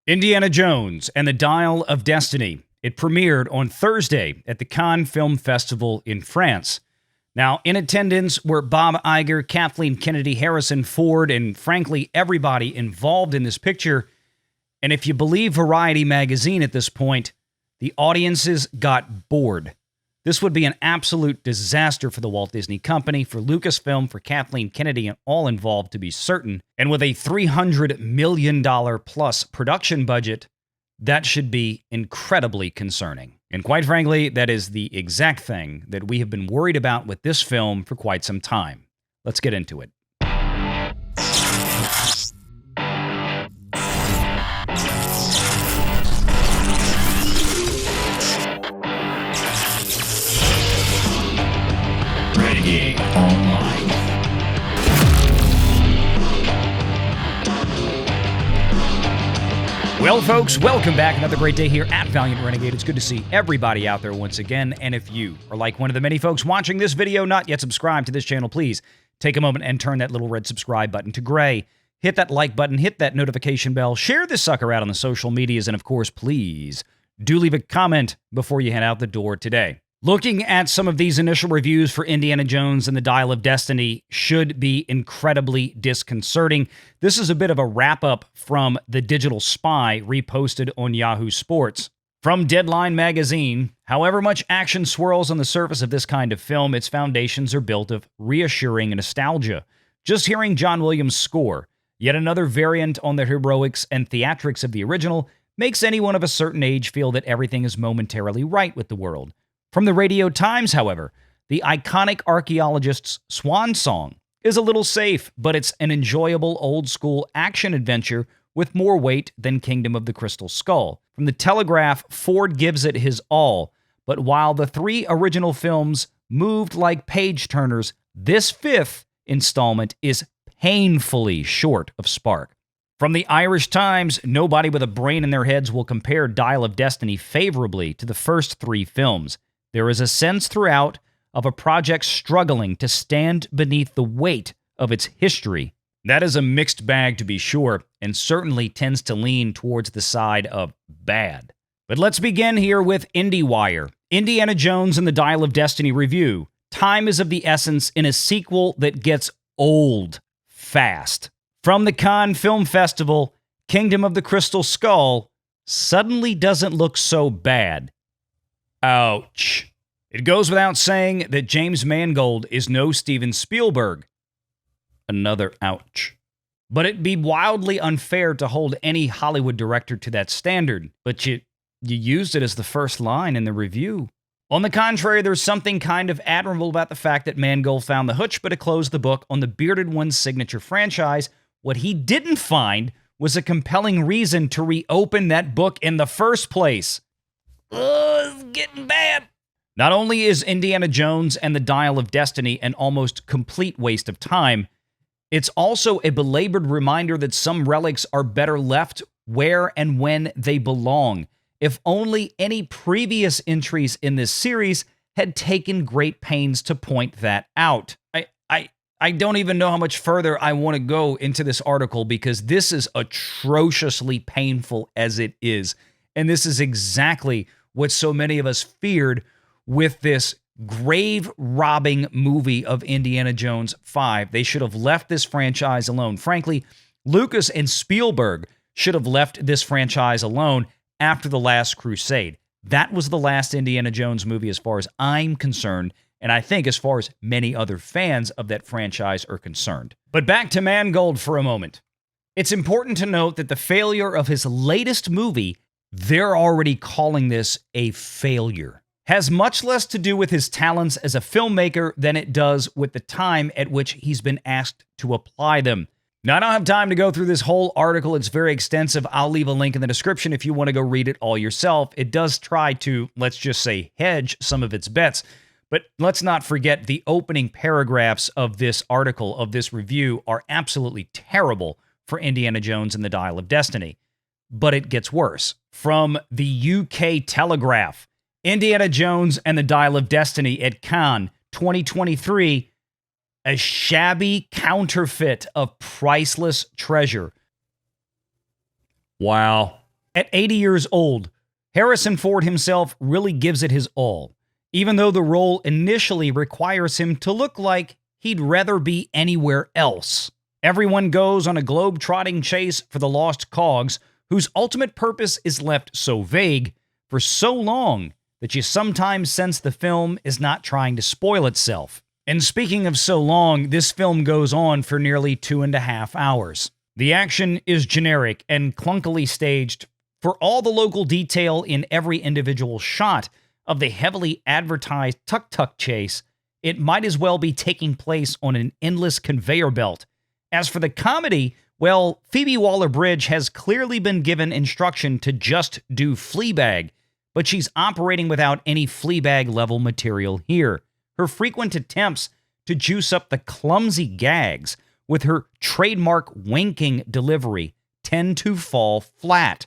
Indiana Jones and the Dial of Destiny. It premiered on Thursday at the Cannes Film Festival in France. Now, in attendance were Bob Iger, Kathleen Kennedy, Harrison Ford, and frankly, everybody involved in this picture. And if you believe Variety magazine at this point, the audiences got bored. This would be an absolute disaster for the Walt Disney Company, for Lucasfilm, for Kathleen Kennedy, and all involved to be certain. And with a $300 million plus production budget, that should be incredibly concerning. And quite frankly, that is the exact thing that we have been worried about with this film for quite some time. Let's get into it. Renegade Online. Well, folks, welcome back. Another great day here at Valiant Renegade. It's good to see everybody out there once again. And if you are like one of the many folks watching this video, not yet subscribed to this channel, please take a moment and turn that little red subscribe button to gray. Hit that like button, hit that notification bell, share this sucker out on the social medias, and of course, please do leave a comment before you head out the door today. Looking at some of these initial reviews for Indiana Jones and the Dial of Destiny should be incredibly disconcerting. This is a bit of a wrap-up from The Digital Spy reposted on Yahoo Sports. From Deadline magazine, however much action swirls on the surface of this kind of film, its foundations are built of reassuring nostalgia. Just hearing John Williams' score, yet another variant on the heroics and theatrics of the original, makes anyone of a certain age feel that everything is momentarily right with the world. From the Radio Times, however, the iconic archaeologist's swan song is a little safe, but it's an enjoyable old-school action adventure with more weight than Kingdom of the Crystal Skull. From the Telegraph, Ford gives it his all, but while the three original films moved like page-turners, this fifth installment is painfully short of spark. From the Irish Times, nobody with a brain in their heads will compare Dial of Destiny favorably to the first three films. There is a sense throughout of a project struggling to stand beneath the weight of its history. That is a mixed bag, to be sure, and certainly tends to lean towards the side of bad. But let's begin here with IndieWire. Indiana Jones and the Dial of Destiny review. Time is of the essence in a sequel that gets old fast. From the Cannes Film Festival, Kingdom of the Crystal Skull suddenly doesn't look so bad. Ouch. It goes without saying that James Mangold is no Steven Spielberg. Another ouch. But it'd be wildly unfair to hold any Hollywood director to that standard, but you used it as the first line in the review. On the contrary, there's something kind of admirable about the fact that Mangold found the chutzpah to close the book on the Bearded One's signature franchise. What he didn't find was a compelling reason to reopen that book in the first place. It's getting bad. Not only is Indiana Jones and the Dial of Destiny an almost complete waste of time, it's also a belabored reminder that some relics are better left where and when they belong. If only any previous entries in this series had taken great pains to point that out. I don't even know how much further I want to go into this article because this is atrociously painful as it is. And this is exactly what so many of us feared with this grave-robbing movie of Indiana Jones 5. They should have left this franchise alone. Frankly, Lucas and Spielberg should have left this franchise alone after The Last Crusade. That was the last Indiana Jones movie as far as I'm concerned, and I think as far as many other fans of that franchise are concerned. But back to Mangold for a moment. It's important to note that the failure of his latest movie, they're already calling this a failure, has much less to do with his talents as a filmmaker than it does with the time at which he's been asked to apply them. Now, I don't have time to go through this whole article. It's very extensive. I'll leave a link in the description if you want to go read it all yourself. It does try to, let's just say, hedge some of its bets. But let's not forget the opening paragraphs of this article, of this review, are absolutely terrible for Indiana Jones and the Dial of Destiny. But it gets worse. From the UK Telegraph, Indiana Jones and the Dial of Destiny at Cannes 2023, a shabby counterfeit of priceless treasure. Wow. At 80 years old, Harrison Ford himself really gives it his all, even though the role initially requires him to look like he'd rather be anywhere else. Everyone goes on a globe-trotting chase for the lost cogs, whose ultimate purpose is left so vague for so long that you sometimes sense the film is not trying to spoil itself. And speaking of so long, this film goes on for nearly 2.5 hours. The action is generic and clunkily staged. For all the local detail in every individual shot of the heavily advertised tuk-tuk chase, it might as well be taking place on an endless conveyor belt. As for the comedy, well, Phoebe Waller Bridge has clearly been given instruction to just do Fleabag, but she's operating without any Fleabag-level material here. Her frequent attempts to juice up the clumsy gags with her trademark winking delivery tend to fall flat.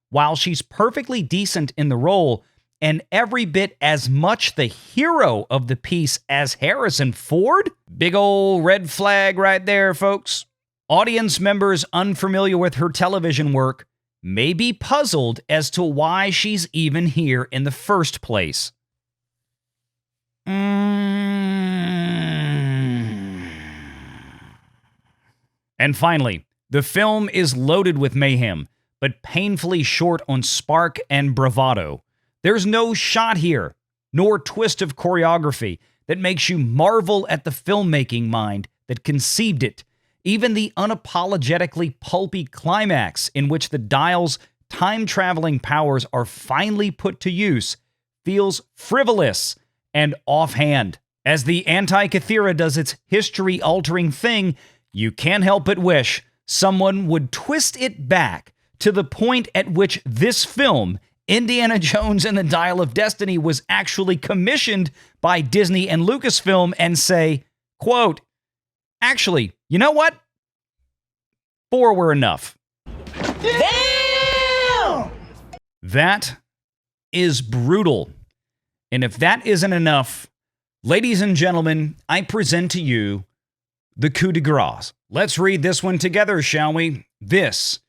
While she's perfectly decent in the role and every bit as much the hero of the piece as Harrison Ford, big ol' red flag right there, folks. Audience members unfamiliar with her television work may be puzzled as to why she's even here in the first place. And finally, the film is loaded with mayhem, but painfully short on spark and bravado. There's no shot here, nor twist of choreography that makes you marvel at the filmmaking mind that conceived it. Even the unapologetically pulpy climax in which the dial's time-traveling powers are finally put to use feels frivolous and offhand. As the Antikythera does its history-altering thing, you can't help but wish someone would twist it back to the point at which this film, Indiana Jones and the Dial of Destiny, was actually commissioned by Disney and Lucasfilm and say, quote, actually, you know what? 4 were enough. Damn! That is brutal. And if that isn't enough, ladies and gentlemen, I present to you the coup de grace. Let's read this one together, shall we? This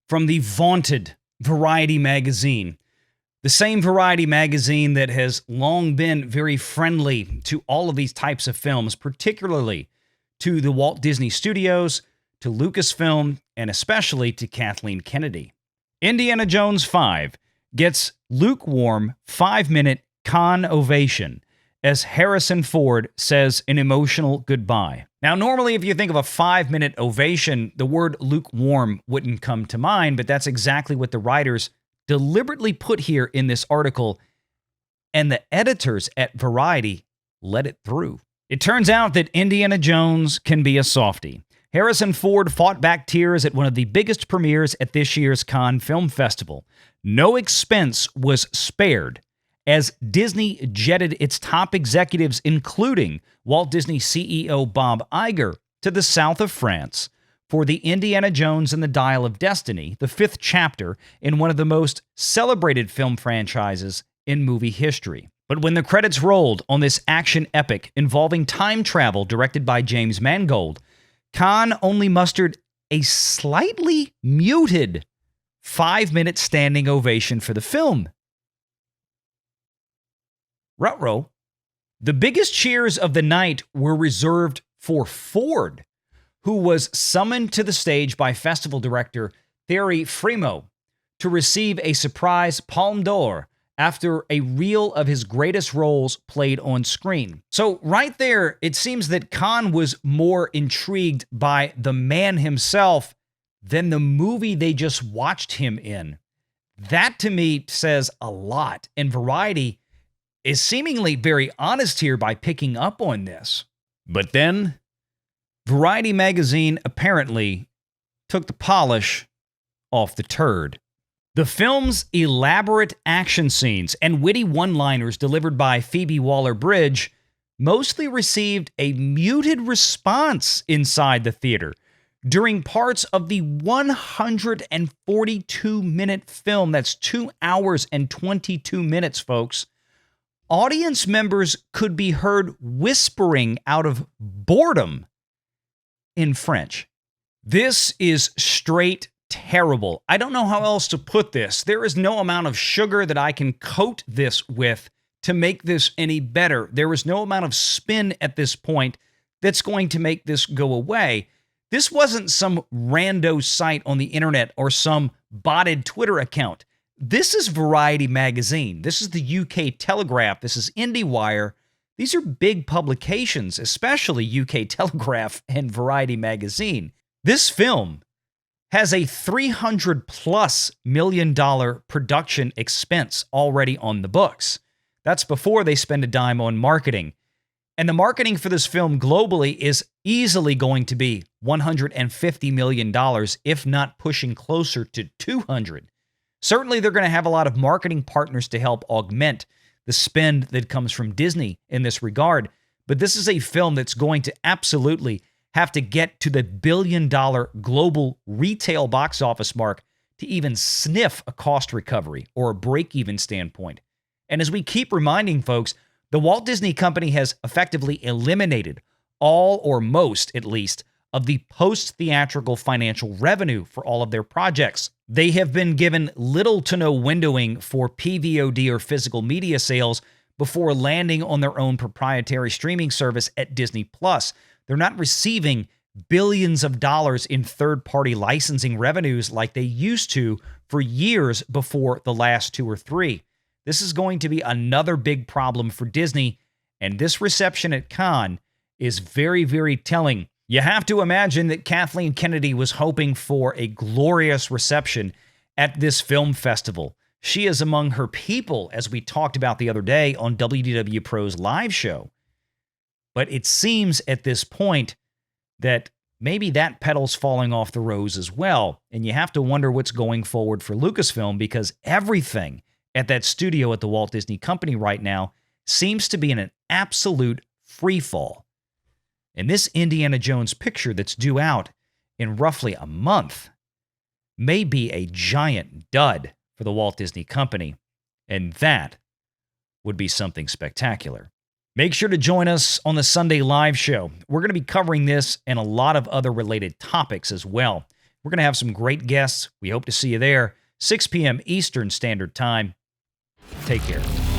from the vaunted Variety magazine. The same Variety magazine that has long been very friendly to all of these types of films, particularly to the Walt Disney Studios, to Lucasfilm, and especially to Kathleen Kennedy. Indiana Jones 5 gets lukewarm 5-minute Cannes ovation as Harrison Ford says an emotional goodbye. Now, normally, if you think of a 5-minute ovation, the word lukewarm wouldn't come to mind, but that's exactly what the writers deliberately put here in this article, and the editors at Variety let it through. It turns out that Indiana Jones can be a softie. Harrison Ford fought back tears at one of the biggest premieres at this year's Cannes Film Festival. No expense was spared, as Disney jetted its top executives, including Walt Disney CEO Bob Iger, to the south of France for the Indiana Jones and the Dial of Destiny, the 5th chapter in one of the most celebrated film franchises in movie history. But when the credits rolled on this action epic involving time travel directed by James Mangold, Cannes only mustered a slightly muted 5-minute standing ovation for the film. Ruh-roh. The biggest cheers of the night were reserved for Ford, who was summoned to the stage by festival director Thierry Frémaux to receive a surprise Palme d'Or after a reel of his greatest roles played on screen. So right there, it seems that Cannes was more intrigued by the man himself than the movie they just watched him in. That, to me, says a lot, and Variety is seemingly very honest here by picking up on this. But then, Variety magazine apparently took the polish off the turd. The film's elaborate action scenes and witty one-liners delivered by Phoebe Waller Bridge mostly received a muted response inside the theater. During parts of the 142-minute film, that's 2 hours and 22 minutes, folks, audience members could be heard whispering out of boredom in French. This is straight terrible. I don't know how else to put this. There is no amount of sugar that I can coat this with to make this any better. There is no amount of spin at this point that's going to make this go away. This wasn't some rando site on the internet or some botted Twitter account. This is Variety magazine. This is the UK Telegraph. This is IndieWire. These are big publications, especially UK Telegraph and Variety magazine. This film has a $300+ million production expense already on the books. That's before they spend a dime on marketing. And the marketing for this film globally is easily going to be $150 million, if not pushing closer to 200. Certainly, they're going to have a lot of marketing partners to help augment the spend that comes from Disney in this regard. But this is a film that's going to absolutely have to get to the $1 billion global retail box office mark to even sniff a cost recovery or a break-even standpoint. And as we keep reminding folks, the Walt Disney Company has effectively eliminated all, or most at least, of the post-theatrical financial revenue for all of their projects. They have been given little to no windowing for PVOD or physical media sales before landing on their own proprietary streaming service at Disney+. They're not receiving billions of dollars in third-party licensing revenues like they used to for years before the last 2 or 3. This is going to be another big problem for Disney, and this reception at Cannes is very, very telling. You have to imagine that Kathleen Kennedy was hoping for a glorious reception at this film festival. She is among her people, as we talked about the other day on WDW Pro's live show. But it seems at this point that maybe that petal's falling off the rose as well. And you have to wonder what's going forward for Lucasfilm, because everything at that studio at the Walt Disney Company right now seems to be in an absolute free fall. And this Indiana Jones picture that's due out in roughly a month may be a giant dud for the Walt Disney Company, and that would be something spectacular. Make sure to join us on the Sunday live show. We're going to be covering this and a lot of other related topics as well. We're going to have some great guests. We hope to see you there. 6 p.m. Eastern Standard Time. Take care.